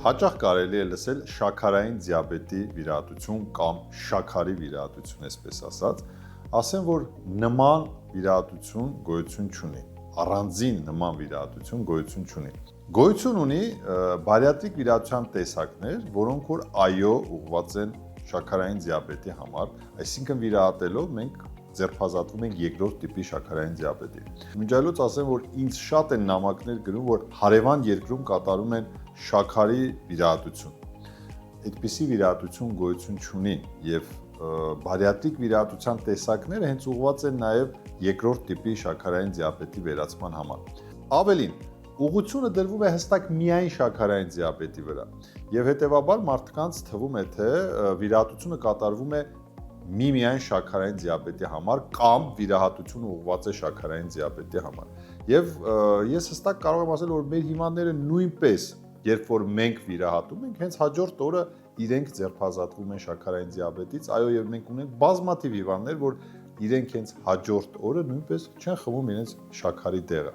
Հաճախ կարելի է լսել շաքարային դիաբետի վիրահատություն կամ շաքարի վիրահատություն, այսպես ասած, ասեմ, որ նման վիրահատություն գոյություն չունի, առանձին նման վիրահատություն գոյություն չունի։ Գոյություն ունի բարիատրիկ վիրահատության տեսակներ, որոնք որ այո ուղղված են շաքարային դիաբետի համար, այսինքն վիրահատելով մենք ձերբազատվում ենք երկրորդ տիպի շաքարային դիաբետի։ Մինչայլոց ասեմ, որ ինձ շատ են նամակներ գրում, որ հարևան երկրում կատարում են շաքարի վիրահատություն։ Այդպիսի վիրահատություն գոյություն չունի եւ բարիատրիկ վիրահատության տեսակները հենց ուղղված են նաեւ երկրորդ տիպի շաքարային դիաբետի վերացման համար։ Ավելին, ուղղությունը դրվում է հստակ միայն շաքարային դիաբետի վրա եւ հետեւաբար մարդկանց թվում է, թե վիրահատությունը կատարվում է միմիայն շաքարային դիաբետի համար կամ վիրահատությունը ուղղված է շաքարային դիաբետի համար։ Եվ ես հստակ կարող եմ ասել, որ մեր հիվանդները նույնպես, երբ որ մենք վիրահատում ենք, հենց հաջորդ օրը իրենք ձերբազատվում են շաքարային դիաբետից, այո, եւ մենք ունենք բազմաթիվ հիվանդներ, որ իրենք հենց հաջորդ օրը նույնպես չեն խմում իրենց շաքարի դեղը։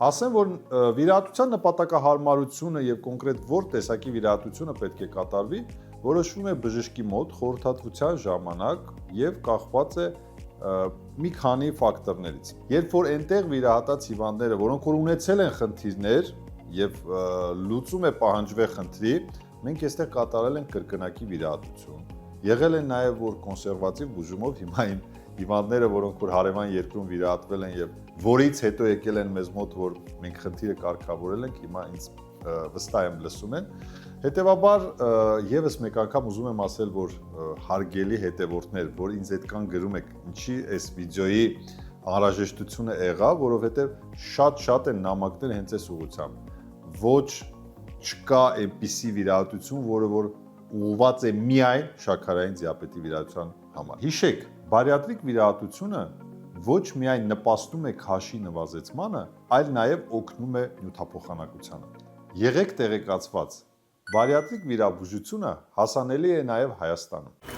Ասեմ, որ վիրահատության նպատակահարմարությունը եւ կոնկրետ որ տեսակի վիրահատությունը պետք է կատարվի, որոշվում է բժշկի մոտ խորհրդատվության ժամանակ եւ կախված է մի քանի ֆակտորներից։ Երբ որ այնտեղ վիրահատած հիվանդները, որոնք որ ունեցել են խնդիրներ եւ լուծում է պահանջվել խնդրի, մենք այստեղ կատարել ենք կրկնակի վիրահատություն։ Եղել են նաեւ որ կոնսերվատիվ բուժումով հիմա հիվանդները, որոնք որ հարևան երկրում վիրահատվել են եւ որից հետո եկել են մեզ մոտ, որ մենք խնդիրը կարգավորել ենք, հիմա ինձ վստահ եմ լսում են։ Հետևաբար եւս մեկ անգամ ուզում եմ ասել, որ հարգելի հետևորդներ, որ ինձ այդքան գրում եք, ինչի այս վիդեոյի անհրաժեշտությունը եղավ, որովհետեւ շատ են նամակներ հենց այս ուղղությամբ։ Ոչ չկա այնպիսի վիրահատություն, որը որ ուղղված է միայն շաքարային դիաբետի վիրահատության համար։ Հիշեք, բարիատրիկ վիրահատությունը ոչ միայն նպաստում է քաշի նվազեցմանը, այլ նաև օգնում է նյութափոխանակությանը։ Եղեք տեղեկացված, բարիատրիկ վիրաբուժությունը հասանելի է նաև Հայաստանում։